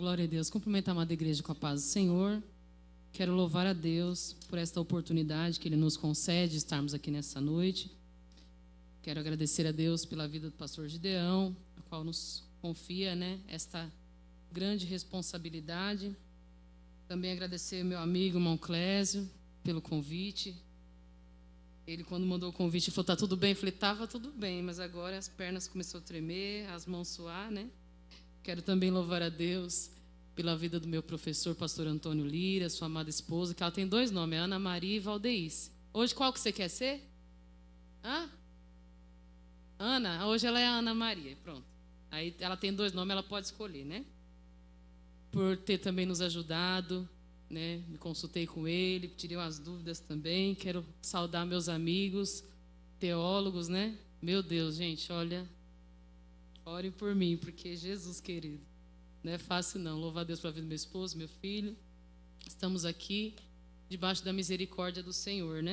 Glória a Deus. Cumprimento a amada igreja com a paz do Senhor. Quero louvar a Deus por esta oportunidade que Ele nos concede de estarmos aqui nessa noite. Quero agradecer a Deus pela vida do pastor Gideão, a qual nos confia, esta grande responsabilidade. Também agradecer ao meu amigo, irmão Clésio, pelo convite. Ele, quando mandou o convite, falou, tá tudo bem? Eu falei, estava tudo bem, mas agora as pernas começaram a tremer, as mãos suar, Quero também louvar a Deus pela vida do meu professor, pastor Antônio Lira, sua amada esposa, que ela tem 2 nomes, Ana Maria e Valdeís. Hoje, qual que você quer ser? Ana? Hoje ela é a Ana Maria, pronto. Aí ela tem 2 nomes, ela pode escolher, Por ter também nos ajudado, Me consultei com ele, tirei umas dúvidas também. Quero saudar meus amigos, teólogos, Meu Deus, gente, olha, orem por mim, porque Jesus querido, não é fácil não. Louvar a Deus pela vida do meu esposo, meu filho. Estamos aqui debaixo da misericórdia do Senhor,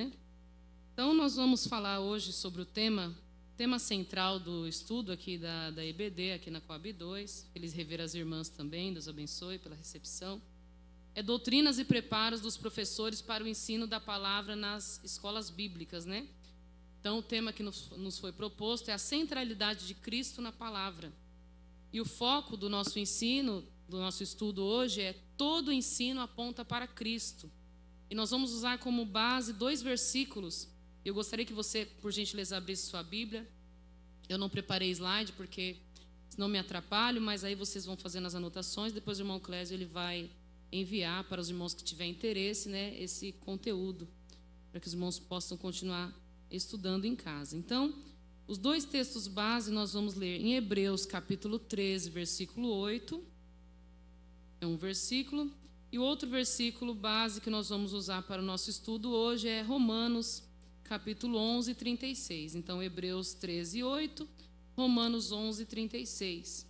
Então nós vamos falar hoje sobre o tema central do estudo aqui da EBD, aqui na Coab 2. Feliz rever as irmãs também, Deus abençoe pela recepção. É doutrinas e preparos dos professores para o ensino da palavra nas escolas bíblicas, Então, o tema que nos foi proposto é a centralidade de Cristo na palavra. E o foco do nosso ensino, do nosso estudo hoje, é todo o ensino aponta para Cristo. E nós vamos usar como base 2 versículos. Eu gostaria que você, por gentileza, abrisse sua Bíblia. Eu não preparei slide, porque senão me atrapalho, mas aí vocês vão fazendo as anotações. Depois o irmão Clésio ele vai enviar para os irmãos que tiverem interesse, esse conteúdo, para que os irmãos possam continuar estudando em casa. Então, os 2 textos base nós vamos ler em Hebreus capítulo 13, versículo 8. É um versículo. E o outro versículo base que nós vamos usar para o nosso estudo hoje é Romanos capítulo 11, 36. Então, Hebreus 13, 8, Romanos 11, 36.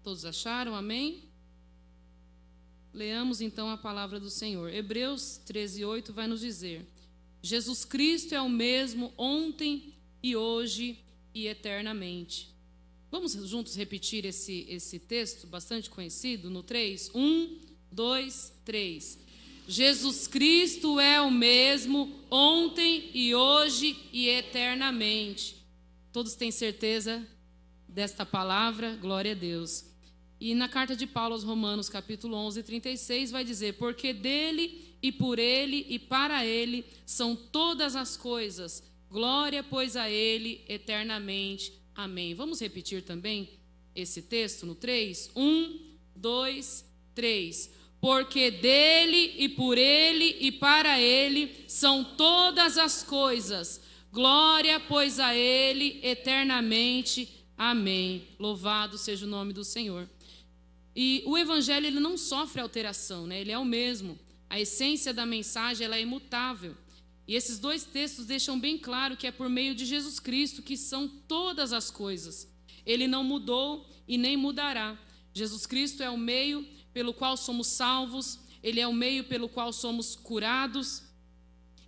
Todos acharam? Amém? Leamos então a palavra do Senhor. Hebreus 13, 8 vai nos dizer: Jesus Cristo é o mesmo ontem e hoje e eternamente. Vamos juntos repetir esse texto bastante conhecido no 3? 1, 2, 3. Jesus Cristo é o mesmo ontem e hoje e eternamente. Todos têm certeza desta palavra? Glória a Deus. E na carta de Paulo aos Romanos, capítulo 11, 36, vai dizer: porque dele e por ele e para ele são todas as coisas. Glória, pois, a ele eternamente. Amém. Vamos repetir também esse texto no 3? 1, 2, 3. Porque dele e por ele e para ele são todas as coisas. Glória, pois, a ele eternamente. Amém. Louvado seja o nome do Senhor. E o evangelho ele não sofre alteração, Ele é o mesmo. A essência da mensagem ela é imutável. E esses 2 textos deixam bem claro que é por meio de Jesus Cristo que são todas as coisas. Ele não mudou e nem mudará. Jesus Cristo é o meio pelo qual somos salvos, Ele é o meio pelo qual somos curados,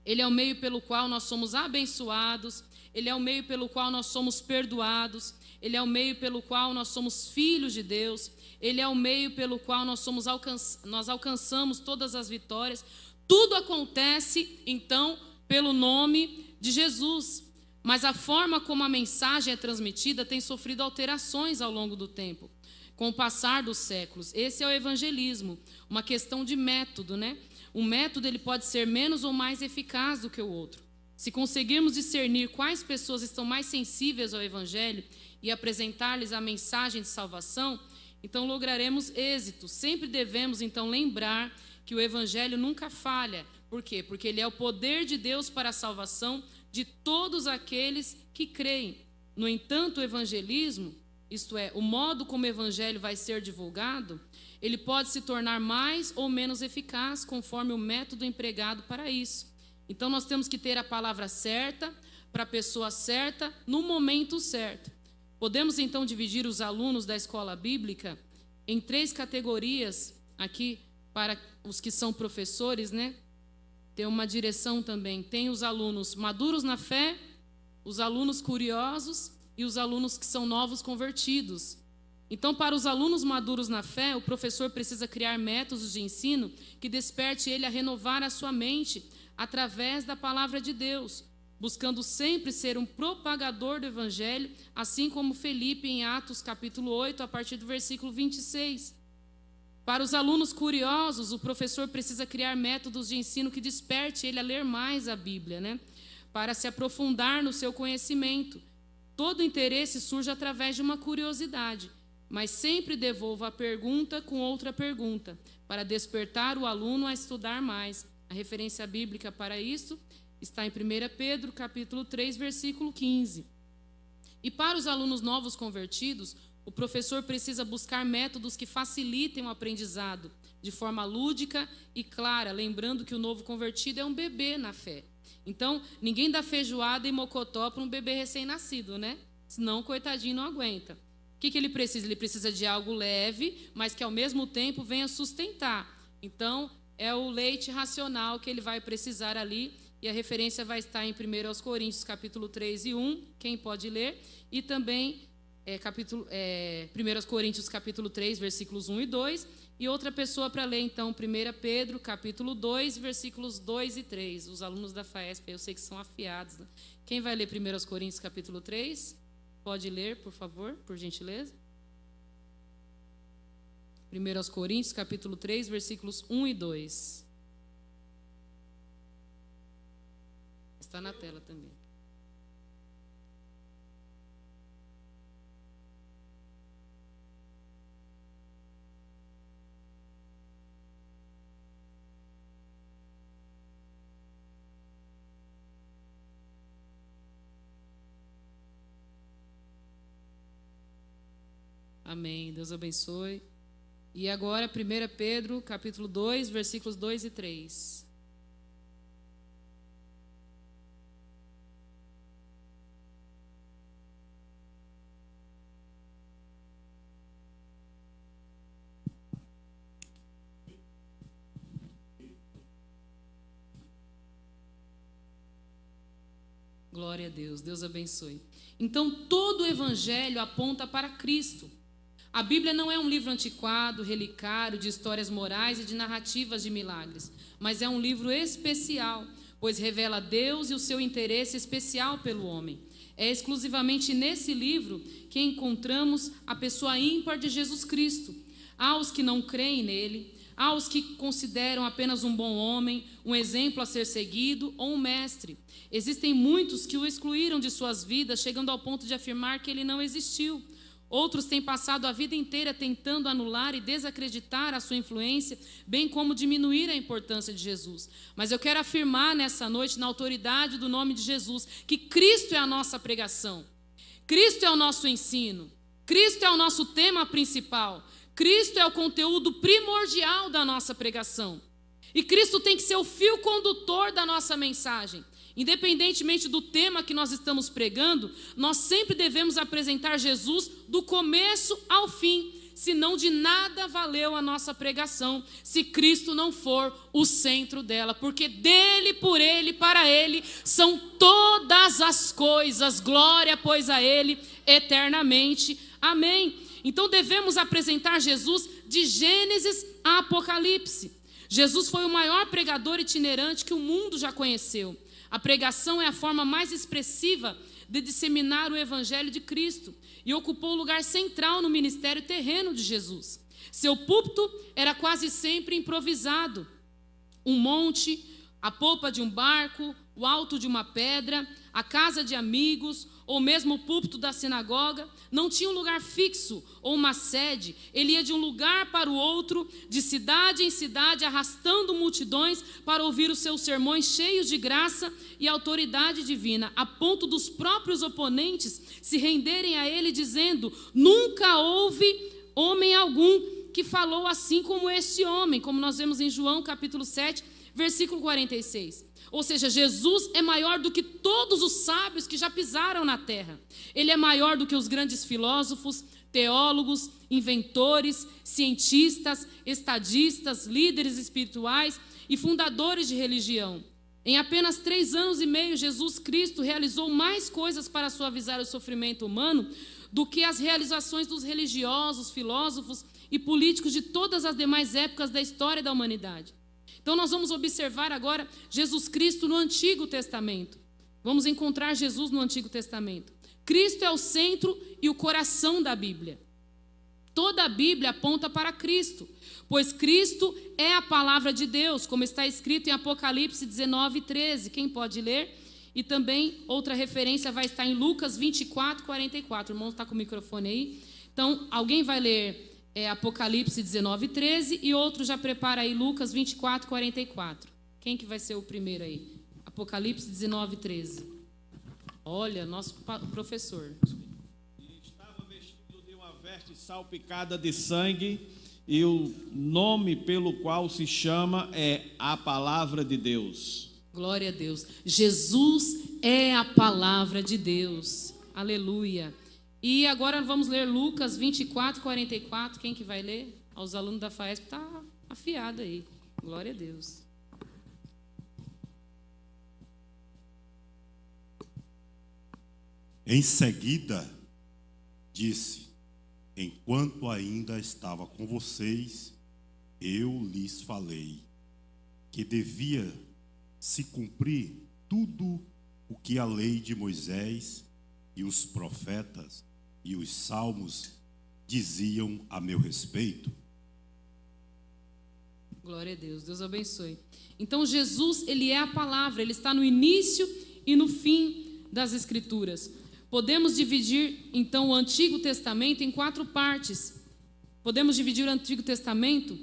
Ele é o meio pelo qual nós somos abençoados, Ele é o meio pelo qual nós somos perdoados, Ele é o meio pelo qual nós somos filhos de Deus, Ele é o meio pelo qual nós alcançamos todas as vitórias. Tudo acontece, então, pelo nome de Jesus. Mas a forma como a mensagem é transmitida tem sofrido alterações ao longo do tempo, com o passar dos séculos. Esse é o evangelismo, uma questão de método, Um método ele pode ser menos ou mais eficaz do que o outro. Se conseguirmos discernir quais pessoas estão mais sensíveis ao evangelho e apresentar-lhes a mensagem de salvação, então lograremos êxito. Sempre devemos então lembrar que o evangelho nunca falha. Por quê? Porque ele é o poder de Deus para a salvação de todos aqueles que creem. No entanto, o evangelismo, isto é, o modo como o evangelho vai ser divulgado, ele pode se tornar mais ou menos eficaz conforme o método empregado para isso. Então nós temos que ter a palavra certa, para a pessoa certa, no momento certo. Podemos então dividir os alunos da escola bíblica em 3 categorias aqui, para os que são professores, Tem uma direção também. Tem os alunos maduros na fé, os alunos curiosos e os alunos que são novos convertidos. Então, para os alunos maduros na fé, o professor precisa criar métodos de ensino que desperte ele a renovar a sua mente através da palavra de Deus, buscando sempre ser um propagador do Evangelho, assim como Felipe em Atos capítulo 8, a partir do versículo 26. Para os alunos curiosos, o professor precisa criar métodos de ensino que desperte ele a ler mais a Bíblia, né? Para se aprofundar no seu conhecimento. Todo interesse surge através de uma curiosidade, mas sempre devolva a pergunta com outra pergunta, para despertar o aluno a estudar mais. A referência bíblica para isso está em 1 Pedro, capítulo 3, versículo 15. E para os alunos novos convertidos, o professor precisa buscar métodos que facilitem o aprendizado, de forma lúdica e clara, lembrando que o novo convertido é um bebê na fé. Então, ninguém dá feijoada e mocotó para um bebê recém-nascido, né? Senão, coitadinho, não aguenta. O que ele precisa? Ele precisa de algo leve, mas que ao mesmo tempo venha sustentar. Então, é o leite racional que ele vai precisar ali, e a referência vai estar em 1 Coríntios, capítulo 3 e 1, quem pode ler, e também 1 Coríntios, capítulo 3, versículos 1 e 2, e outra pessoa para ler, então, 1 Pedro, capítulo 2, versículos 2 e 3. Os alunos da FAESP, eu sei que são afiados, né? Quem vai ler 1 Coríntios, capítulo 3? Pode ler, por favor, por gentileza. 1 Coríntios, capítulo 3, versículos 1 e 2. Está na tela também. Amém. Deus abençoe. E agora, 1 Pedro, capítulo 2, versículos 2 e 3. Glória a Deus. Deus abençoe. Então, todo o evangelho aponta para Cristo. A Bíblia não é um livro antiquado, relicário, de histórias morais e de narrativas de milagres, mas é um livro especial, pois revela Deus e o seu interesse especial pelo homem. É exclusivamente nesse livro que encontramos a pessoa ímpar de Jesus Cristo. Há os que não creem nele, há os que consideram apenas um bom homem, um exemplo a ser seguido ou um mestre. Existem muitos que o excluíram de suas vidas, chegando ao ponto de afirmar que ele não existiu. Outros têm passado a vida inteira tentando anular e desacreditar a sua influência, bem como diminuir a importância de Jesus. Mas eu quero afirmar nessa noite, na autoridade do nome de Jesus, que Cristo é a nossa pregação. Cristo é o nosso ensino. Cristo é o nosso tema principal. Cristo é o conteúdo primordial da nossa pregação. E Cristo tem que ser o fio condutor da nossa mensagem. Independentemente do tema que nós estamos pregando, nós sempre devemos apresentar Jesus do começo ao fim, senão de nada valeu a nossa pregação, se Cristo não for o centro dela, porque dele, por ele, para ele, são todas as coisas, glória, pois a ele, eternamente, amém. Então devemos apresentar Jesus de Gênesis a Apocalipse. Jesus foi o maior pregador itinerante que o mundo já conheceu. A pregação é a forma mais expressiva de disseminar o evangelho de Cristo e ocupou o lugar central no ministério terreno de Jesus. Seu púlpito era quase sempre improvisado. Um monte, a polpa de um barco, o alto de uma pedra, a casa de amigos, ou mesmo o púlpito da sinagoga, não tinha um lugar fixo ou uma sede. Ele ia de um lugar para o outro, de cidade em cidade, arrastando multidões para ouvir os seus sermões cheios de graça e autoridade divina, a ponto dos próprios oponentes se renderem a ele, dizendo: nunca houve homem algum que falou assim como este homem, como nós vemos em João capítulo 7, versículo 46. Ou seja, Jesus é maior do que todos os sábios que já pisaram na terra. Ele é maior do que os grandes filósofos, teólogos, inventores, cientistas, estadistas, líderes espirituais e fundadores de religião. Em apenas 3 anos e meio, Jesus Cristo realizou mais coisas para suavizar o sofrimento humano do que as realizações dos religiosos, filósofos e políticos de todas as demais épocas da história da humanidade. Então nós vamos observar agora Jesus Cristo no Antigo Testamento. Vamos encontrar Jesus no Antigo Testamento. Cristo é o centro e o coração da Bíblia. Toda a Bíblia aponta para Cristo, pois Cristo é a palavra de Deus, como está escrito em Apocalipse 19:13. Quem pode ler? E também outra referência vai estar em Lucas 24:44. O irmão está com o microfone aí. Então, alguém vai ler Apocalipse 19:13 e outro já prepara aí Lucas 24:44. Quem que vai ser o primeiro aí? Apocalipse 19:13. Olha, nosso professor. Veste salpicada de sangue, e o nome pelo qual se chama é a Palavra de Deus. Glória a Deus. Jesus é a Palavra de Deus. Aleluia. E agora vamos ler Lucas 24:44. Quem que vai ler? Os alunos da FAESP está afiado aí. Glória a Deus. Em seguida, disse: enquanto ainda estava com vocês, eu lhes falei que devia se cumprir tudo o que a lei de Moisés e os profetas e os salmos diziam a meu respeito. Glória a Deus, Deus abençoe. Então Jesus, ele é a palavra, ele está no início e no fim das Escrituras. Podemos dividir, então, o Antigo Testamento em 4 partes. Podemos dividir o Antigo Testamento,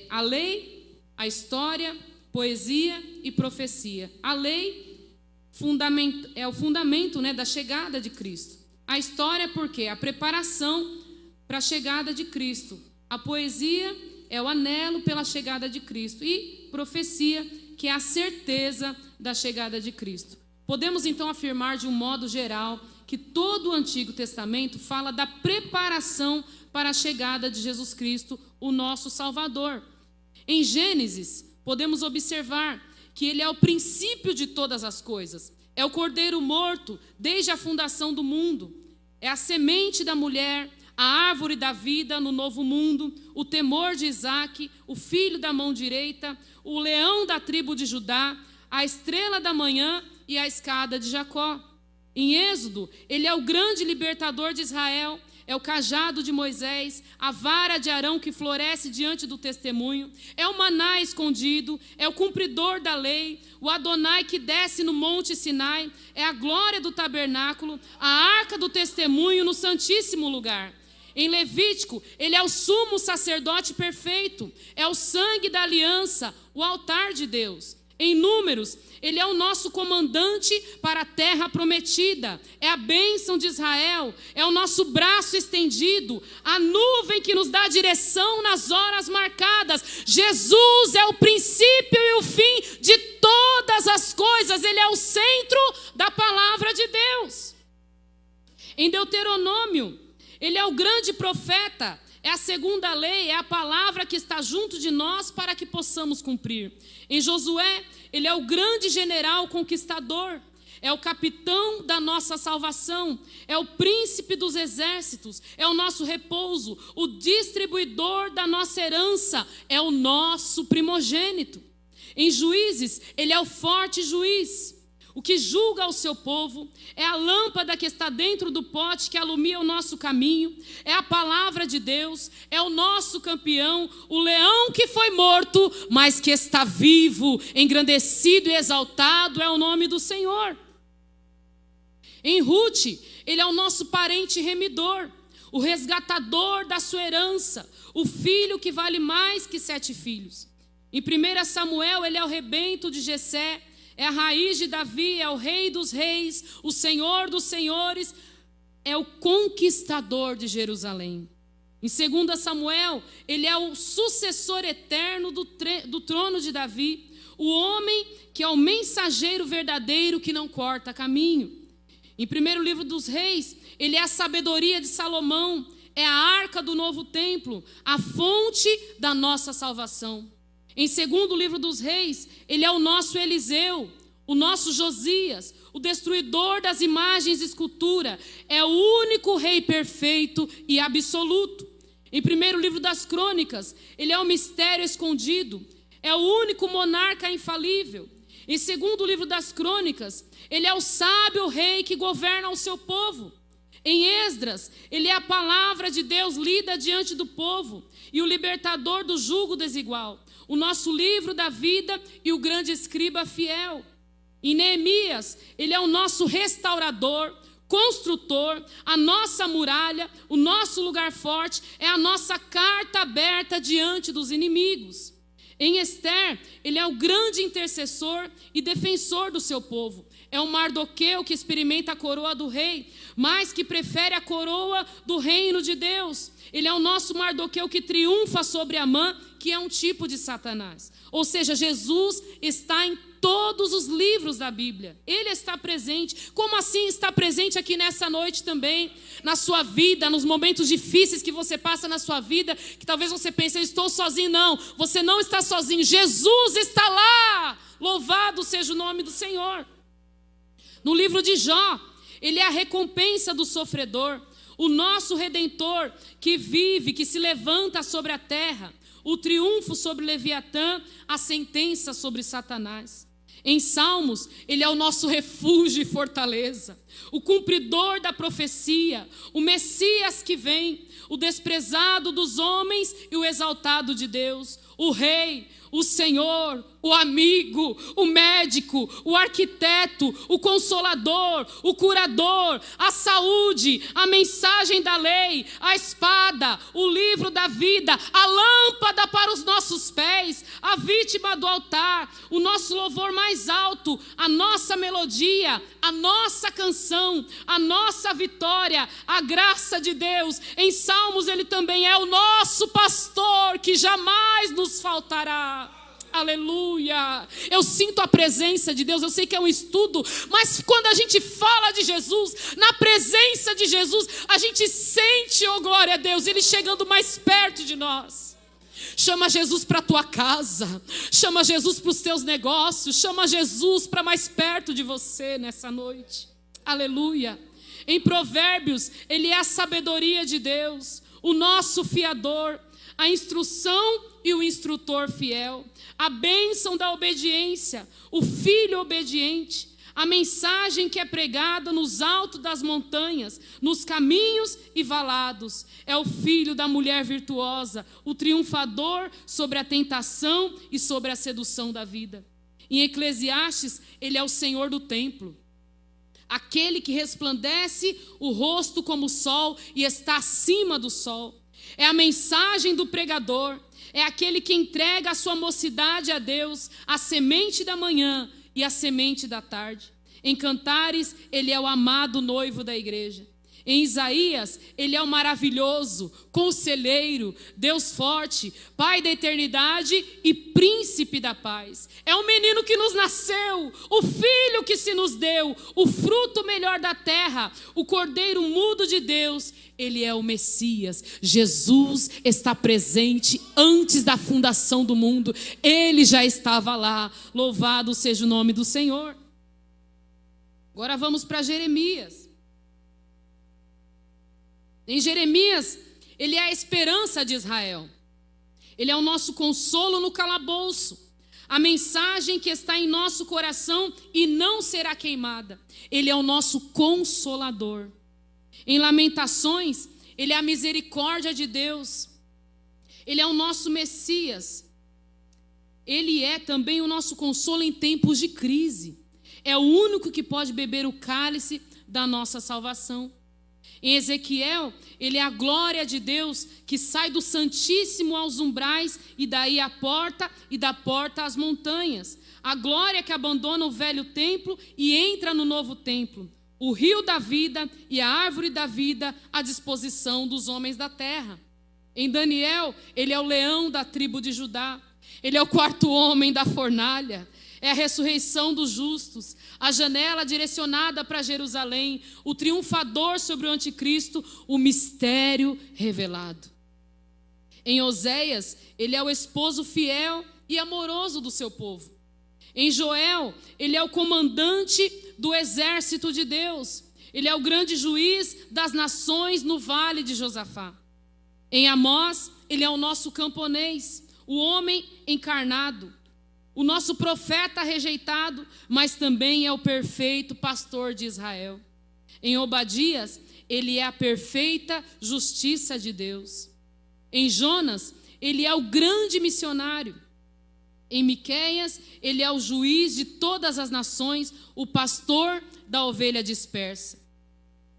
a lei, a história, poesia e profecia. A lei é o fundamento, da chegada de Cristo. A história, por quê? A preparação para a chegada de Cristo. A poesia é o anelo pela chegada de Cristo. E profecia, que é a certeza da chegada de Cristo. Podemos então afirmar de um modo geral que todo o Antigo Testamento fala da preparação para a chegada de Jesus Cristo, o nosso Salvador. Em Gênesis, podemos observar que ele é o princípio de todas as coisas. É o cordeiro morto desde a fundação do mundo. É a semente da mulher, a árvore da vida no novo mundo, o temor de Isaque, o filho da mão direita, o leão da tribo de Judá, a estrela da manhã e a escada de Jacó. Em Êxodo, ele é o grande libertador de Israel, é o cajado de Moisés, a vara de Arão que floresce diante do testemunho, é o maná escondido, é o cumpridor da lei, o Adonai que desce no monte Sinai, é a glória do tabernáculo, a arca do testemunho no santíssimo lugar. Em Levítico, ele é o sumo sacerdote perfeito, é o sangue da aliança, o altar de Deus. Em Números, ele é o nosso comandante para a terra prometida, é a bênção de Israel, é o nosso braço estendido, a nuvem que nos dá direção nas horas marcadas. Jesus é o princípio e o fim de todas as coisas, ele é o centro da palavra de Deus. Em Deuteronômio, ele é o grande profeta, é a segunda lei, é a palavra que está junto de nós para que possamos cumprir. Em Josué, ele é o grande general conquistador, é o capitão da nossa salvação, é o príncipe dos exércitos, é o nosso repouso, o distribuidor da nossa herança, é o nosso primogênito. Em Juízes, ele é o forte juiz, o que julga o seu povo, é a lâmpada que está dentro do pote que alumia o nosso caminho, é a palavra de Deus, é o nosso campeão, o leão que foi morto, mas que está vivo, engrandecido e exaltado, é o nome do Senhor. Em Ruth, ele é o nosso parente remidor, o resgatador da sua herança, o filho que vale mais que 7 filhos. Em 1 Samuel, ele é o rebento de Jessé, é a raiz de Davi, é o rei dos reis, o senhor dos senhores, é o conquistador de Jerusalém. Em 2 Samuel, ele é o sucessor eterno do trono de Davi, o homem que é o mensageiro verdadeiro que não corta caminho. Em 1 livro dos reis, ele é a sabedoria de Salomão, é a arca do novo templo, a fonte da nossa salvação. Em 2 livro dos reis, ele é o nosso Eliseu, o nosso Josias, o destruidor das imagens e escultura, é o único rei perfeito e absoluto. Em primeiro livro das Crônicas, ele é o mistério escondido, é o único monarca infalível. Em segundo livro das Crônicas, ele é o sábio rei que governa o seu povo. Em Esdras, ele é a palavra de Deus lida diante do povo e o libertador do jugo desigual, o nosso livro da vida e o grande escriba fiel. Em Neemias, ele é o nosso restaurador, construtor, a nossa muralha, o nosso lugar forte, é a nossa carta aberta diante dos inimigos. Em Ester, ele é o grande intercessor e defensor do seu povo. É o Mardoqueu que experimenta a coroa do rei, mas que prefere a coroa do reino de Deus. Ele é o nosso Mardoqueu que triunfa sobre Amã, que é um tipo de Satanás. Ou seja, Jesus está em todos os livros da Bíblia. Ele está presente. Como assim está presente aqui nessa noite também? Na sua vida, nos momentos difíceis que você passa na sua vida, que talvez você pense, eu estou sozinho. Não, você não está sozinho. Jesus está lá. Louvado seja o nome do Senhor. No livro de Jó, ele é a recompensa do sofredor, o nosso Redentor que vive, que se levanta sobre a terra, o triunfo sobre Leviatã, a sentença sobre Satanás. Em Salmos, ele é o nosso refúgio e fortaleza, o cumpridor da profecia, o Messias que vem, o desprezado dos homens e o exaltado de Deus, o Rei, o Senhor, o amigo, o médico, o arquiteto, o consolador, o curador, a saúde, a mensagem da lei, a espada, o livro da vida, a lâmpada para os nossos pés, a vítima do altar, o nosso louvor mais alto, a nossa melodia, a nossa canção, a nossa vitória, a graça de Deus. Em Salmos ele também é o nosso pastor que jamais nos faltará. Aleluia, eu sinto a presença de Deus. Eu sei que é um estudo, mas quando a gente fala de Jesus, na presença de Jesus, a gente sente, oh glória a Deus, Ele chegando mais perto de nós. Chama Jesus para a tua casa, chama Jesus para os teus negócios, chama Jesus para mais perto de você nessa noite. Aleluia. Em Provérbios, Ele é a sabedoria de Deus, o nosso fiador, a instrução e o instrutor fiel, a bênção da obediência, o filho obediente, a mensagem que é pregada nos altos das montanhas, nos caminhos e valados. É o filho da mulher virtuosa, o triunfador sobre a tentação e sobre a sedução da vida. Em Eclesiastes, ele é o Senhor do templo, aquele que resplandece o rosto como o sol e está acima do sol. É a mensagem do pregador, é aquele que entrega a sua mocidade a Deus, a semente da manhã e a semente da tarde. Em Cantares, ele é o amado noivo da igreja. Em Isaías, ele é o maravilhoso, conselheiro, Deus forte, Pai da eternidade e príncipe da paz. É o menino que nos nasceu, o filho que se nos deu, o fruto melhor da terra, o cordeiro mudo de Deus. Ele é o Messias. Jesus está presente antes da fundação do mundo. Ele já estava lá. Louvado seja o nome do Senhor. Agora vamos para Jeremias. Em Jeremias, ele é a esperança de Israel. Ele é o nosso consolo no calabouço. A mensagem que está em nosso coração e não será queimada. Ele é o nosso consolador. Em Lamentações, ele é a misericórdia de Deus. Ele é o nosso Messias. Ele é também o nosso consolo em tempos de crise. É o único que pode beber o cálice da nossa salvação. Em Ezequiel, ele é a glória de Deus que sai do Santíssimo aos umbrais e daí à porta e da porta às montanhas. A glória que abandona o velho templo e entra no novo templo. O rio da vida e a árvore da vida à disposição dos homens da terra. Em Daniel, ele é o leão da tribo de Judá. Ele é o quarto homem da fornalha. É a ressurreição dos justos, a janela direcionada para Jerusalém, o triunfador sobre o anticristo, o mistério revelado. Em Oséias, ele é o esposo fiel e amoroso do seu povo. Em Joel, ele é o comandante do exército de Deus. Ele é o grande juiz das nações no vale de Josafá. Em Amós, ele é o nosso camponês, o homem encarnado, o nosso profeta rejeitado, mas também é o perfeito pastor de Israel. Em Obadias, ele é a perfeita justiça de Deus. Em Jonas, ele é o grande missionário. Em Miqueias, ele é o juiz de todas as nações, o pastor da ovelha dispersa.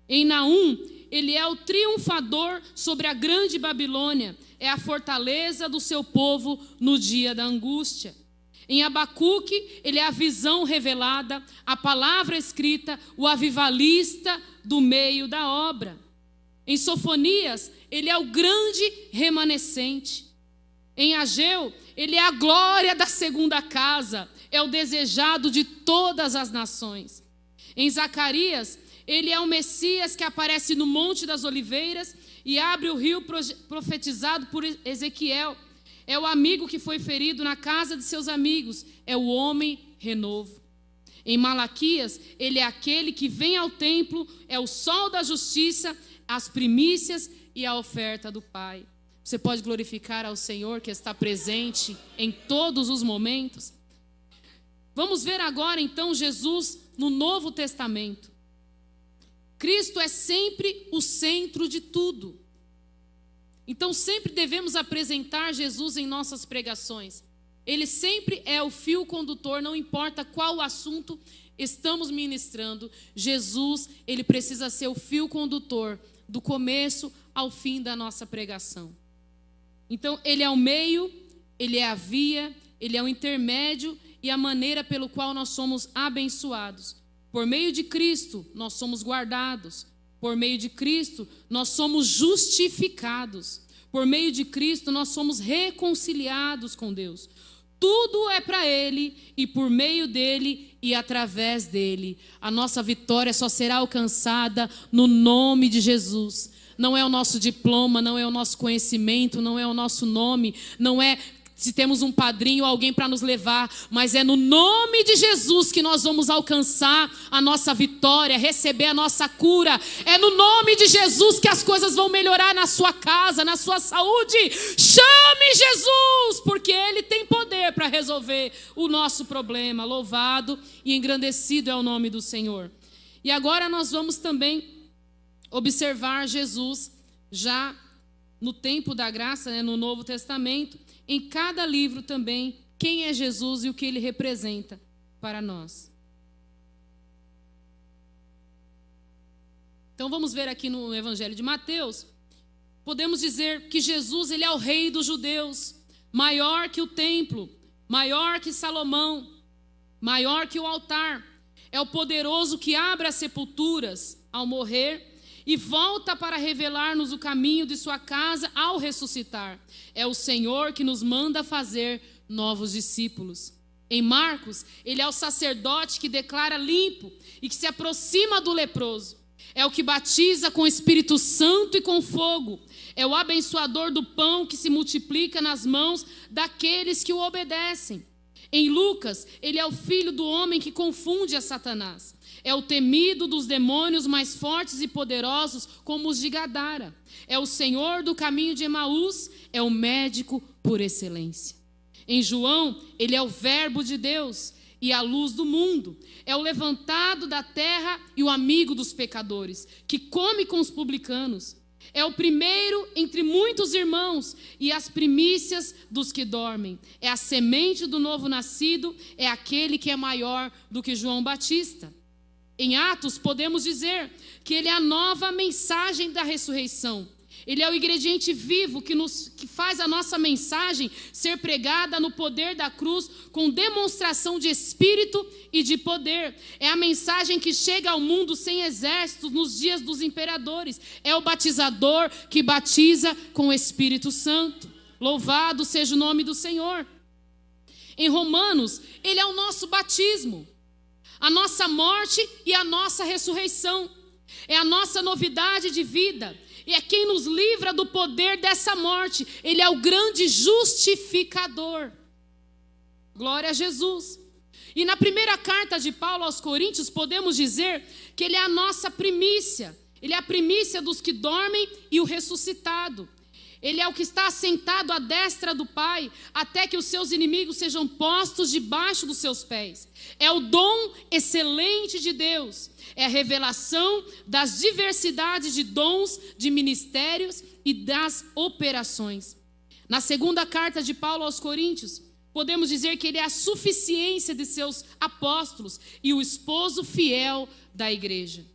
Em Naum, ele é o triunfador sobre a grande Babilônia, é a fortaleza do seu povo no dia da angústia. Em Abacuque, ele é a visão revelada, a palavra escrita, o avivalista do meio da obra. Em Sofonias, ele é o grande remanescente. Em Ageu, ele é a glória da segunda casa, é o desejado de todas as nações. Em Zacarias, ele é o Messias que aparece no Monte das Oliveiras e abre o rio profetizado por Ezequiel. É o amigo que foi ferido na casa de seus amigos, é o homem renovo. Em Malaquias, ele é aquele que vem ao templo, é o sol da justiça, as primícias e a oferta do Pai. Você pode glorificar ao Senhor que está presente em todos os momentos. Vamos ver agora então Jesus no Novo Testamento. Cristo é sempre o centro de tudo. Então sempre devemos apresentar Jesus em nossas pregações. Ele sempre é o fio condutor, não importa qual o assunto estamos ministrando. Jesus, ele precisa ser o fio condutor do começo ao fim da nossa pregação. Então, ele é o meio, ele é a via, ele é o intermédio e a maneira pelo qual nós somos abençoados. Por meio de Cristo, nós somos guardados. Por meio de Cristo, nós somos justificados. Por meio de Cristo, nós somos reconciliados com Deus. Tudo é para Ele e por meio dEle e através dEle. A nossa vitória só será alcançada no nome de Jesus. Não é o nosso diploma, não é o nosso conhecimento, não é o nosso nome, não é se temos um padrinho ou alguém para nos levar, mas é no nome de Jesus que nós vamos alcançar a nossa vitória, receber a nossa cura. É no nome de Jesus que as coisas vão melhorar na sua casa, na sua saúde. Chame Jesus, porque Ele tem poder para resolver o nosso problema. Louvado e engrandecido é o nome do Senhor. E agora nós vamos também observar Jesus já no tempo da graça, no Novo Testamento, em cada livro também, quem é Jesus e o que ele representa para nós. Então vamos ver aqui no Evangelho de Mateus, podemos dizer que Jesus, ele é o rei dos judeus, maior que o templo, maior que Salomão, maior que o altar, é o poderoso que abre as sepulturas ao morrer e volta para revelar-nos o caminho de sua casa ao ressuscitar. É o Senhor que nos manda fazer novos discípulos. Em Marcos, ele é o sacerdote que declara limpo e que se aproxima do leproso. É o que batiza com o Espírito Santo e com fogo. É o abençoador do pão que se multiplica nas mãos daqueles que o obedecem. Em Lucas, ele é o filho do homem que confunde a Satanás. É o temido dos demônios mais fortes e poderosos, como os de Gadara. É o Senhor do caminho de Emaús, é o médico por excelência. Em João, ele é o verbo de Deus e a luz do mundo. É o levantado da terra e o amigo dos pecadores, que come com os publicanos. É o primeiro entre muitos irmãos e as primícias dos que dormem. É a semente do novo nascido, é aquele que é maior do que João Batista. Em Atos, podemos dizer que ele é a nova mensagem da ressurreição. Ele é o ingrediente vivo que faz a nossa mensagem ser pregada no poder da cruz, com demonstração de espírito e de poder. É a mensagem que chega ao mundo sem exércitos nos dias dos imperadores. É o batizador que batiza com o Espírito Santo. Louvado seja o nome do Senhor. Em Romanos, ele é o nosso batismo, a nossa morte e a nossa ressurreição. É a nossa novidade de vida. E é quem nos livra do poder dessa morte. Ele é o grande justificador. Glória a Jesus. E na primeira carta de Paulo aos Coríntios, podemos dizer que ele é a nossa primícia. Ele é a primícia dos que dormem e o ressuscitado. Ele é o que está assentado à destra do Pai, até que os seus inimigos sejam postos debaixo dos seus pés. É o dom excelente de Deus. É a revelação das diversidades de dons, de ministérios e das operações. Na segunda carta de Paulo aos Coríntios, podemos dizer que ele é a suficiência de seus apóstolos e o esposo fiel da igreja.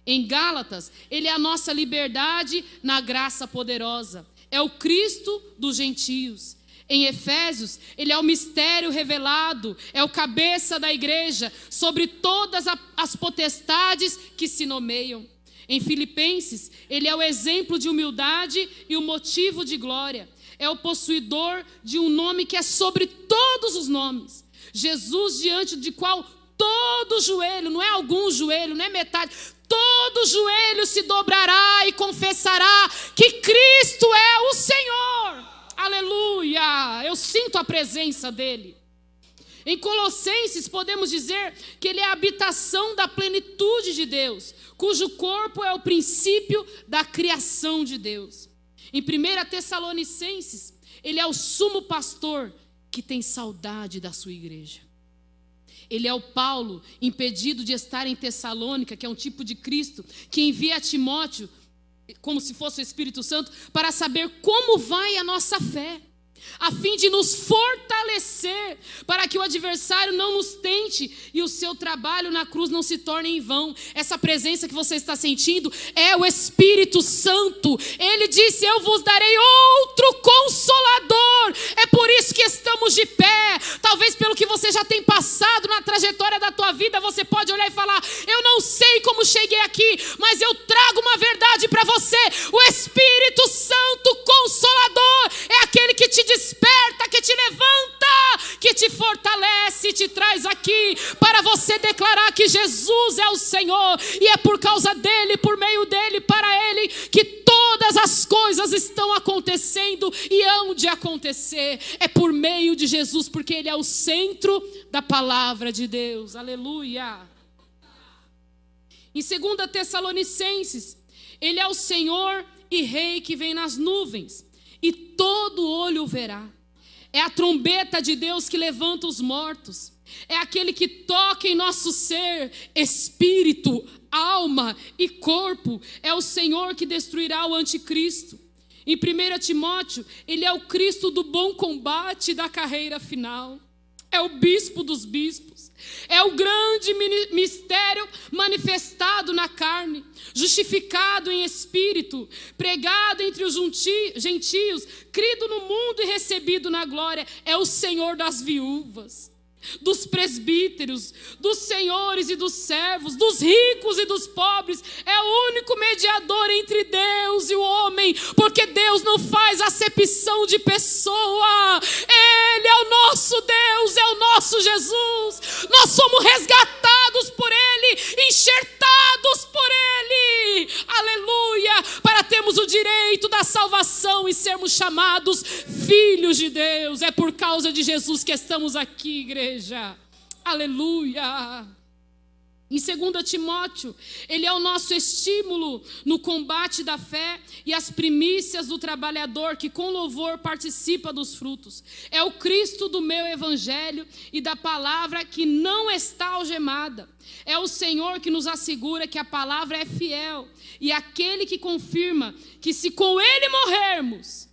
Em Gálatas, ele é a nossa liberdade na graça poderosa. É o Cristo dos gentios. Em Efésios, ele é o mistério revelado, é o cabeça da igreja, sobre todas as potestades que se nomeiam. Em Filipenses, ele é o exemplo de humildade e o motivo de glória. É o possuidor de um nome que é sobre todos os nomes. Jesus, diante de qual todo joelho, não é algum joelho, não é metade, todo joelho se dobrará e confessará que Cristo é o Senhor. Aleluia! Eu sinto a presença dele. Em Colossenses podemos dizer que ele é a habitação da plenitude de Deus, cujo corpo é o princípio da criação de Deus. Em 1 Tessalonicenses, ele é o sumo pastor que tem saudade da sua igreja. Ele é o Paulo, impedido de estar em Tessalônica, que é um tipo de Cristo, que envia a Timóteo, como se fosse o Espírito Santo, para saber como vai a nossa fé, a fim de nos fortalecer, para que o adversário não nos tente e o seu trabalho na cruz não se torne em vão. Essa presença que você está sentindo é o Espírito Santo. Ele disse: eu vos darei outro Consolador. É por isso que estamos de pé. Talvez pelo que você já tem passado na trajetória da tua vida, você pode olhar e falar: eu não sei como cheguei aqui, mas eu trago uma verdade para você. O Espírito Santo Consolador é aquele que te desperta, que te levanta, que te fortalece, te traz aqui para você declarar que Jesus é o Senhor, e é por causa dele, por meio dele, para ele, que todas as coisas estão acontecendo e hão de acontecer. É por meio de Jesus, porque ele é o centro da palavra de Deus. Aleluia! Em 2 Tessalonicenses, ele é o Senhor e Rei que vem nas nuvens, e todo olho o verá. É a trombeta de Deus que levanta os mortos. É aquele que toca em nosso ser, espírito, alma e corpo. É o Senhor que destruirá o anticristo. Em 1 Timóteo, ele é o Cristo do bom combate da carreira final. É o bispo dos bispos. É o grande mistério manifestado na carne, justificado em espírito, pregado entre os gentios, crido no mundo e recebido na glória. É o Senhor das viúvas, dos presbíteros, dos senhores e dos servos, dos ricos e dos pobres. É o único mediador entre Deus e o homem, porque Deus não faz acepção de pessoa. Ele é o nosso Deus, é o nosso Jesus. Nós somos resgatados por ele, enxertados por ele. Aleluia! Para termos o direito da salvação e sermos chamados filhos de Deus. É por causa de Jesus que estamos aqui, igreja. Aleluia! Em 2 Timóteo, ele é o nosso estímulo no combate da fé e as primícias do trabalhador que com louvor participa dos frutos. É o Cristo do meu evangelho e da palavra que não está algemada. É o Senhor que nos assegura que a palavra é fiel, e aquele que confirma que se com ele morrermos,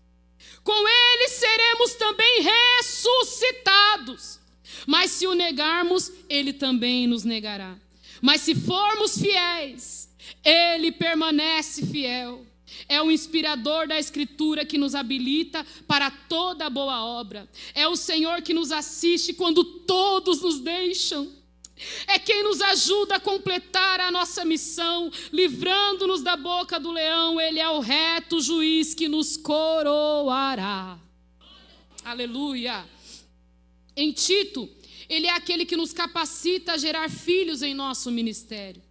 com ele seremos também ressuscitados. Mas se o negarmos, ele também nos negará. Mas se formos fiéis, ele permanece fiel. É o inspirador da Escritura que nos habilita para toda boa obra. É o Senhor que nos assiste quando todos nos deixam. É quem nos ajuda a completar a nossa missão, livrando-nos da boca do leão. Ele é o reto juiz que nos coroará. Aleluia! Em Tito, ele é aquele que nos capacita a gerar filhos em nosso ministério.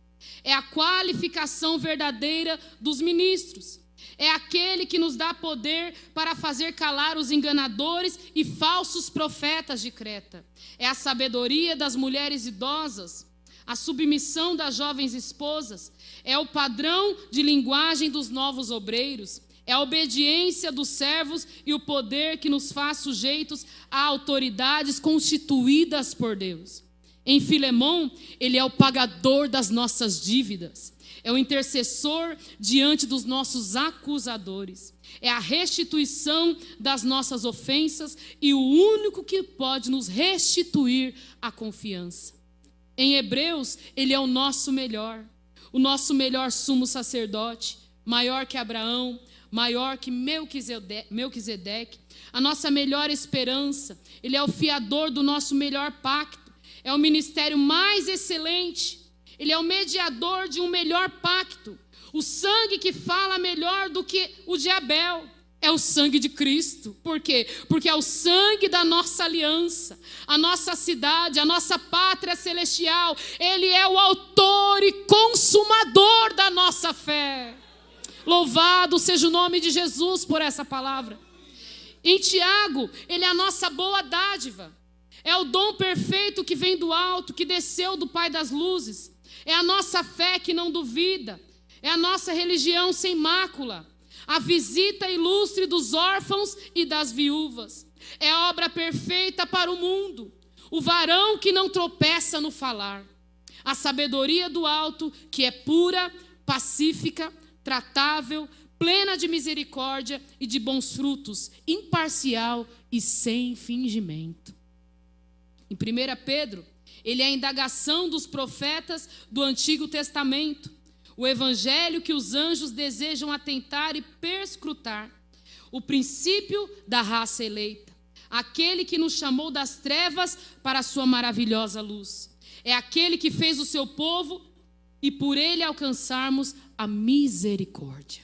É a qualificação verdadeira dos ministros. É aquele que nos dá poder para fazer calar os enganadores e falsos profetas de Creta. É a sabedoria das mulheres idosas, a submissão das jovens esposas. É o padrão de linguagem dos novos obreiros. É a obediência dos servos e o poder que nos faz sujeitos a autoridades constituídas por Deus. Em Filemão, ele é o pagador das nossas dívidas. É o intercessor diante dos nossos acusadores. É a restituição das nossas ofensas e o único que pode nos restituir a confiança. Em Hebreus, ele é o nosso melhor sumo sacerdote, maior que Abraão, maior que Melquisedeque, a nossa melhor esperança. Ele é o fiador do nosso melhor pacto. É o ministério mais excelente. Ele é o mediador de um melhor pacto. O sangue que fala melhor do que o de Abel é o sangue de Cristo. Por quê? Porque é o sangue da nossa aliança, a nossa cidade, a nossa pátria celestial. Ele é o autor e consumador da nossa fé. Louvado seja o nome de Jesus por essa palavra. Em Tiago, ele é a nossa boa dádiva. É o dom perfeito que vem do alto, que desceu do Pai das luzes. É a nossa fé que não duvida. É a nossa religião sem mácula. A visita ilustre dos órfãos e das viúvas. É a obra perfeita para o mundo. O varão que não tropeça no falar. A sabedoria do alto, que é pura, pacífica, tratável, plena de misericórdia e de bons frutos, imparcial e sem fingimento. Em 1 Pedro, ele é a indagação dos profetas do Antigo Testamento, o evangelho que os anjos desejam atentar e perscrutar, o princípio da raça eleita, aquele que nos chamou das trevas para a sua maravilhosa luz. É aquele que fez o seu povo e por ele alcançarmos a misericórdia.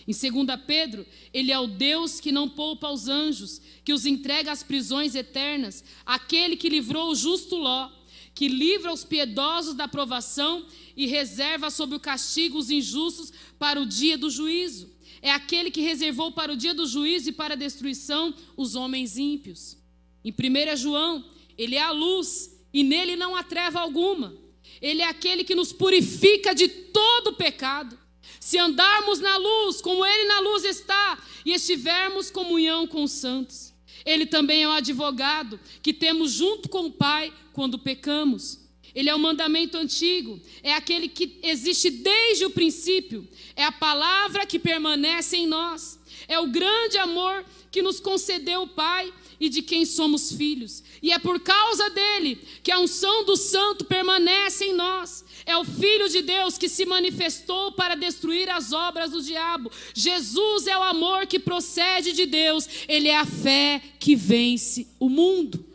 Em 2 Pedro, ele é o Deus que não poupa os anjos, que os entrega às prisões eternas, aquele que livrou o justo Ló, que livra os piedosos da provação e reserva sob o castigo os injustos para o dia do juízo. É aquele que reservou para o dia do juízo e para a destruição os homens ímpios. Em 1 João, ele é a luz e nele não há treva alguma. Ele é aquele que nos purifica de todo pecado. Se andarmos na luz, como ele na luz está, e estivermos comunhão com os santos. Ele também é o advogado que temos junto com o Pai quando pecamos. Ele é o mandamento antigo, é aquele que existe desde o princípio, é a palavra que permanece em nós, é o grande amor que nos concedeu o Pai e de quem somos filhos. E é por causa dele que a unção do Santo permanece em nós. É o Filho de Deus que se manifestou para destruir as obras do diabo. Jesus é o amor que procede de Deus. Ele é a fé que vence o mundo.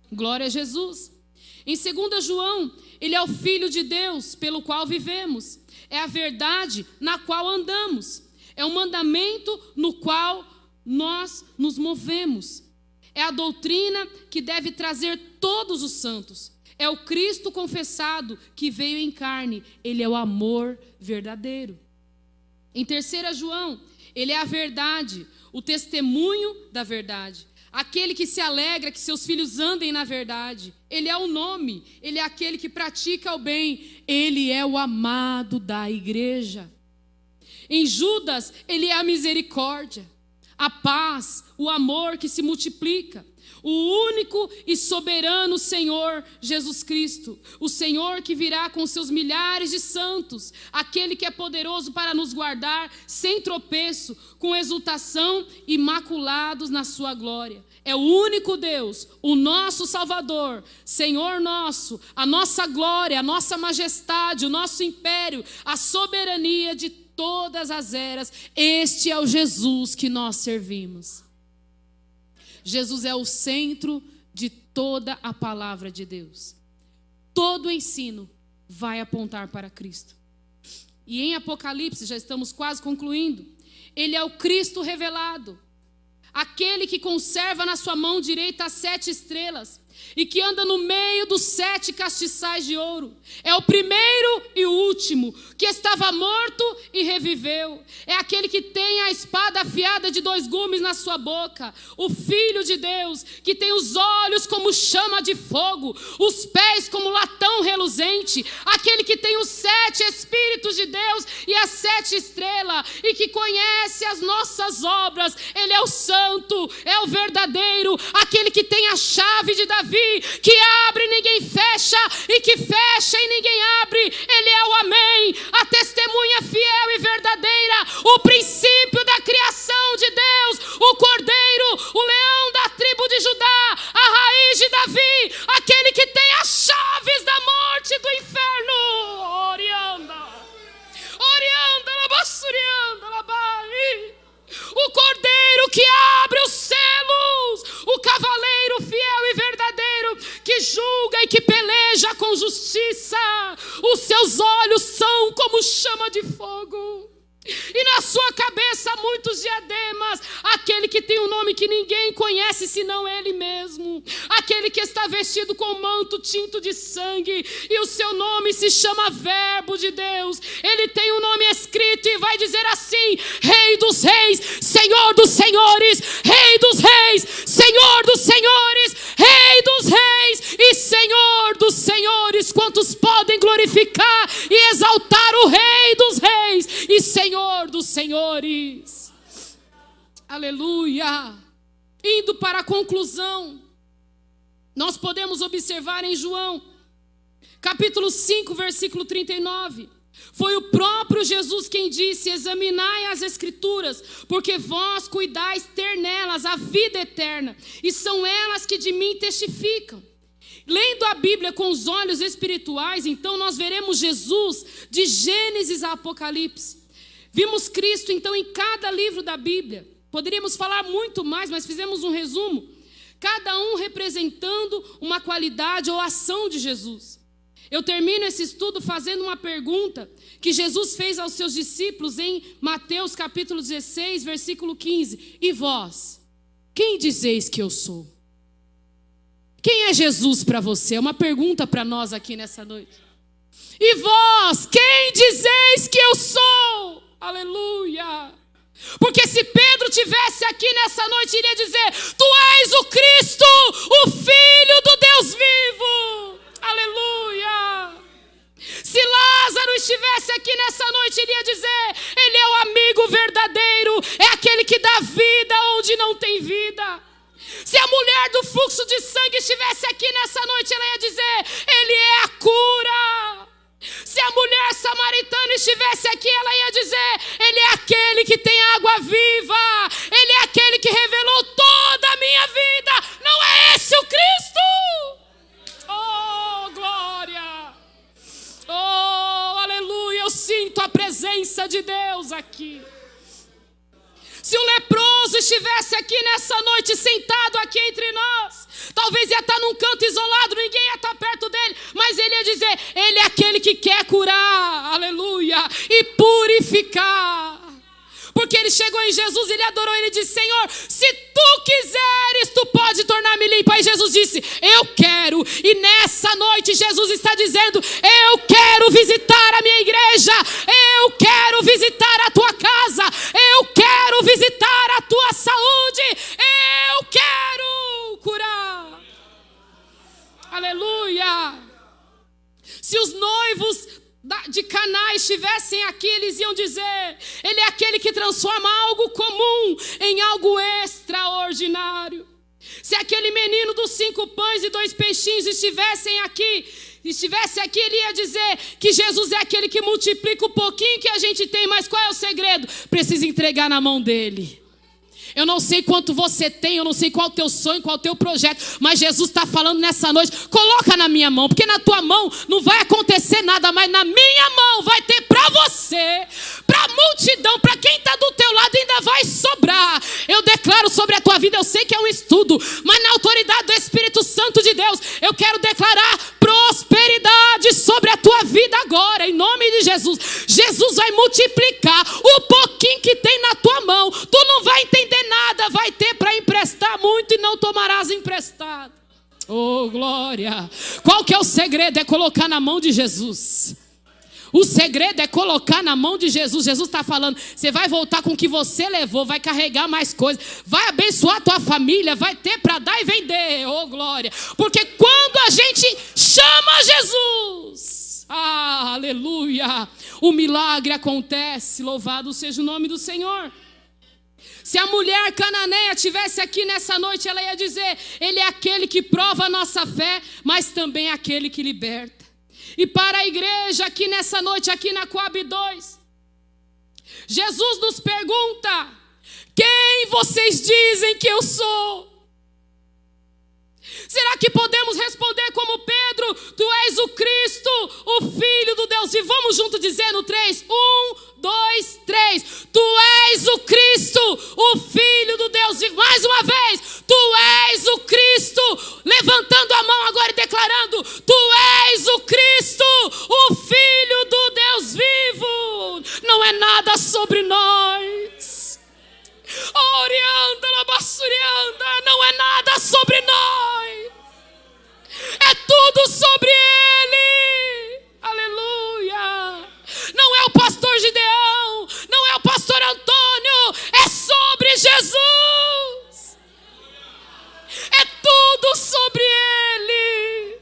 Glória a Jesus. Em 2 João, ele é o Filho de Deus pelo qual vivemos. É a verdade na qual andamos. É o mandamento no qual nós nos movemos. É a doutrina que deve trazer todos os santos. É o Cristo confessado que veio em carne. Ele é o amor verdadeiro. Em 3 João, ele é a verdade, o testemunho da verdade. Aquele que se alegra que seus filhos andem na verdade. Ele é o nome, ele é aquele que pratica o bem. Ele é o amado da igreja. Em Judas, ele é a misericórdia, a paz, o amor que se multiplica. O único e soberano Senhor Jesus Cristo, o Senhor que virá com seus milhares de santos, aquele que é poderoso para nos guardar sem tropeço, com exultação, imaculados na sua glória. É o único Deus, o nosso Salvador, Senhor nosso, a nossa glória, a nossa majestade, o nosso império, a soberania de todas as eras. Este é o Jesus que nós servimos. Jesus é o centro de toda a palavra de Deus. Todo o ensino vai apontar para Cristo. E em Apocalipse, já estamos quase concluindo, ele é o Cristo revelado. Aquele que conserva na sua mão direita as 7 estrelas. e que anda no meio dos 7 castiçais de ouro. É o primeiro e o último, que estava morto e reviveu. É aquele que tem a espada afiada de 2 gumes na sua boca. O Filho de Deus, que tem os olhos como chama de fogo, os pés como latão reluzente. Aquele que tem os 7 Espíritos de Deus e as 7 estrelas, e que conhece as nossas obras. Ele é o santo, é o verdadeiro, aquele que tem a chave de Davi, que abre e ninguém fecha, e que fecha e ninguém abre. Ele é o amém, a testemunha fiel e verdadeira, o princípio da criação de Deus, o cordeiro, o leão da tribo de Judá, a raiz de Davi, aquele que tem as chaves da morte e do inferno. Orianda, labassurianda, labai. O cordeiro que abre os selos, o cavaleiro fiel e verdadeiro, que julga e que peleja com justiça. Os seus olhos são como chama de fogo, e na sua cabeça muitos diademas. Aquele que tem um nome que ninguém conhece senão ele mesmo. Aquele que está vestido com manto tinto de sangue, e o seu nome se chama Verbo de Deus. Ele tem um nome escrito e vai dizer assim: Rei dos reis, Senhor dos senhores, Rei dos reis, Senhor dos senhores, Rei dos reis e Senhor dos senhores. Quantos podem glorificar e exaltar o Rei dos reis e Senhor dos senhores? Aleluia. Indo para a conclusão, nós podemos observar em João, capítulo 5, versículo 39. Foi o próprio Jesus quem disse: examinai as Escrituras, porque vós cuidais ter nelas a vida eterna, e são elas que de mim testificam. Lendo a Bíblia com os olhos espirituais, então nós veremos Jesus de Gênesis a Apocalipse. Vimos Cristo então em cada livro da Bíblia. Poderíamos falar muito mais, mas fizemos um resumo. Cada um representando uma qualidade ou ação de Jesus. Eu termino esse estudo fazendo uma pergunta que Jesus fez aos seus discípulos em Mateus capítulo 16, versículo 15. E vós, quem dizeis que eu sou? Quem é Jesus para você? É uma pergunta para nós aqui nessa noite. E vós, quem dizeis que eu sou? Aleluia. Porque se Pedro tivesse aqui nessa noite, iria dizer: tu és o Cristo, o Filho do Deus vivo. Aleluia. Se Lázaro estivesse aqui nessa noite, iria dizer: ele é o amigo verdadeiro, é aquele que dá vida onde não tem vida. Se a mulher do fluxo de sangue estivesse aqui nessa noite, ela ia dizer: ele é a cura. Se a mulher samaritana estivesse aqui, ela ia dizer: ele é aquele que tem água viva, ele é aquele que revelou toda a minha vida. Não é esse o Cristo? Oh, glória! Oh, aleluia! Eu sinto a presença de Deus aqui. Se o leproso estivesse aqui nessa noite, sentado aqui entre nós, talvez ia estar num canto isolado, ninguém ia estar perto dele, mas ele ia dizer: ele é aquele que quer curar, aleluia, e purificar. Porque ele chegou em Jesus, ele adorou, ele disse: Senhor, se tu quiseres, tu pode tornar-me limpo. Aí Jesus disse: eu quero. E nessa noite Jesus está dizendo: eu quero visitar a minha igreja, eu quero visitar a tua casa, eu quero visitar a tua saúde, eu quero curar. Aleluia. Se os noivos de Caná estivessem aqui, eles iam dizer: ele é aquele que transforma algo comum em algo extraordinário. Se aquele menino dos 5 pães e 2 peixinhos estivesse aqui, ele ia dizer que Jesus é aquele que multiplica o pouquinho que a gente tem. Mas qual é o segredo? Precisa entregar na mão dele. Eu não sei quanto você tem, eu não sei qual é o teu sonho, qual é o teu projeto, mas Jesus está falando nessa noite: coloca na minha mão, porque na tua mão não vai acontecer nada, mas na minha mão vai ter para você, para a multidão, para quem está do teu lado ainda vai sobrar. Eu declaro sobre a tua vida, eu sei que é um estudo, mas na autoridade do Espírito Santo de Deus, eu quero declarar prosperidade sobre a tua vida agora, em nome de Jesus. Jesus vai multiplicar o pouquinho que tem na tua mão. Tu não vai entender nada, vai ter para emprestar muito e não tomarás emprestado. Oh, glória. Qual que é o segredo? É colocar na mão de Jesus. O segredo é colocar na mão de Jesus. Jesus está falando, você vai voltar com o que você levou, vai carregar mais coisas, vai abençoar a tua família, vai ter para dar e vender. Oh, glória. Porque quando a gente chama Jesus, aleluia, o milagre acontece. Louvado seja o nome do Senhor. Se a mulher cananeia estivesse aqui nessa noite, ela ia dizer, ele é aquele que prova a nossa fé, mas também é aquele que liberta. E para a igreja aqui nessa noite, aqui na Coab 2, Jesus nos pergunta, quem vocês dizem que eu sou? Será que podemos responder como Pedro, tu és o Cristo, o Filho do Deus vivo? Vamos juntos dizer no 3, 1, 2, 3. Tu és o Cristo, o Filho do Deus vivo. Mais uma vez, tu és o Cristo. Levantando a mão agora e declarando, tu és o Cristo, o Filho do Deus vivo. Não é nada sobre nós. Orianda, labassurianda, não é nada sobre nós. É tudo sobre Ele. Aleluia. Não é o pastor Gideão, não é o pastor Antônio, é sobre Jesus. É tudo sobre Ele.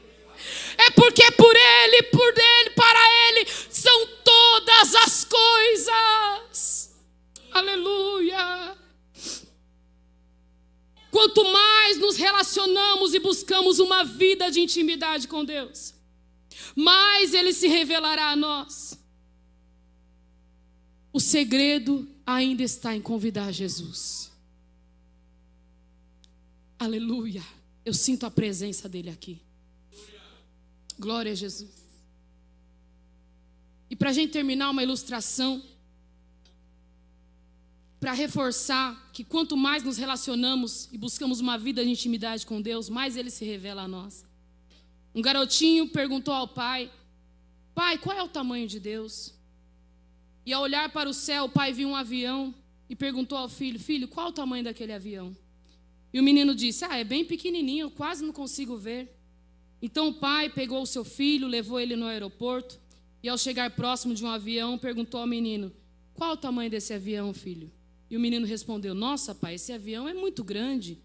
É porque por Ele, para Ele são todas as coisas. Aleluia. Quanto mais nos relacionamos e buscamos uma vida de intimidade com Deus, mais Ele se revelará a nós. O segredo ainda está em convidar Jesus. Aleluia. Eu sinto a presença dEle aqui. Glória a Jesus. E para a gente terminar uma ilustração, para reforçar que quanto mais nos relacionamos e buscamos uma vida de intimidade com Deus, mais Ele se revela a nós. Um garotinho perguntou ao pai, pai, qual é o tamanho de Deus? E ao olhar para o céu, o pai viu um avião e perguntou ao filho, filho, qual é o tamanho daquele avião? E o menino disse, é bem pequenininho, eu quase não consigo ver. Então o pai pegou o seu filho, levou ele no aeroporto e ao chegar próximo de um avião, perguntou ao menino, qual é o tamanho desse avião, filho? E o menino respondeu, nossa pai, esse avião é muito grande.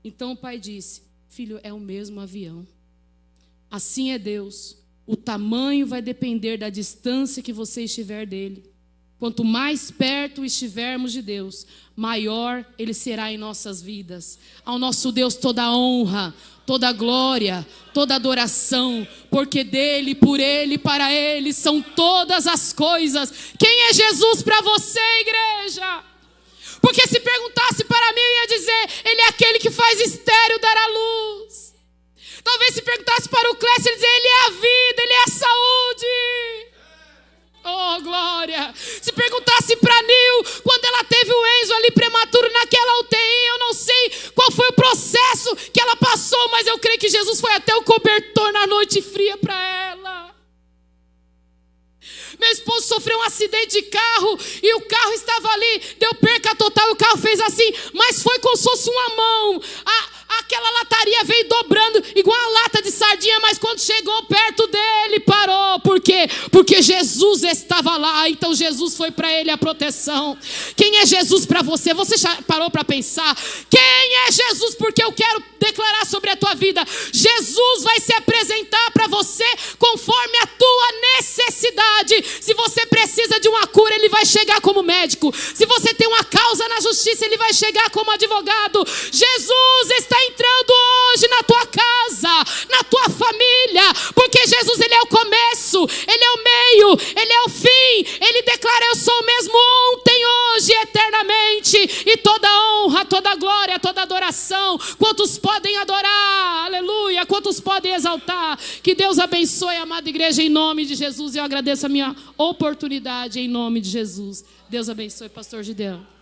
Então o pai disse, filho, é o mesmo avião. Assim é Deus, o tamanho vai depender da distância que você estiver dele. Quanto mais perto estivermos de Deus, maior Ele será em nossas vidas. Ao nosso Deus toda honra, toda glória, toda adoração, porque dele, por ele, para ele são todas as coisas. Quem é Jesus para você, igreja? Porque se perguntasse para mim, eu ia dizer, ele é aquele que faz estéril dar à luz. Talvez se perguntasse para o Clécio, ele ia dizer, ele é a vida, ele é a saúde. Oh, glória. Se perguntasse para Nil, quando ela teve o Enzo ali prematuro naquela UTI, eu não sei qual foi o processo que ela passou, mas eu creio que Jesus foi até o cobertor na noite fria para ela. Meu esposo sofreu um acidente de carro e o carro estava ali, deu perca total e o carro fez assim, mas foi como se fosse uma mão. Aquela lataria veio dobrando igual a lata de sardinha, mas quando chegou perto dele, parou. Por quê? Porque Jesus estava lá, então Jesus foi para ele a proteção. Quem é Jesus para você? Você já parou para pensar? Quem é Jesus? Porque eu quero declarar sobre a tua vida. Jesus vai se apresentar para você conforme a tua necessidade. Se você precisa de uma cura, ele vai chegar como médico. Se você tem uma causa na justiça, ele vai chegar como advogado. Jesus está entrando hoje na tua casa, na tua família, porque Jesus, ele é o começo, ele é o meio, ele é o fim. Ele declara, eu sou o mesmo ontem, hoje e eternamente. E toda honra, toda glória, toda adoração, quantos podem adorar, aleluia, quantos podem exaltar. Que Deus abençoe, amada igreja, em nome de Jesus. E eu agradeço a minha oportunidade em nome de Jesus. Deus abençoe, pastor Gideão.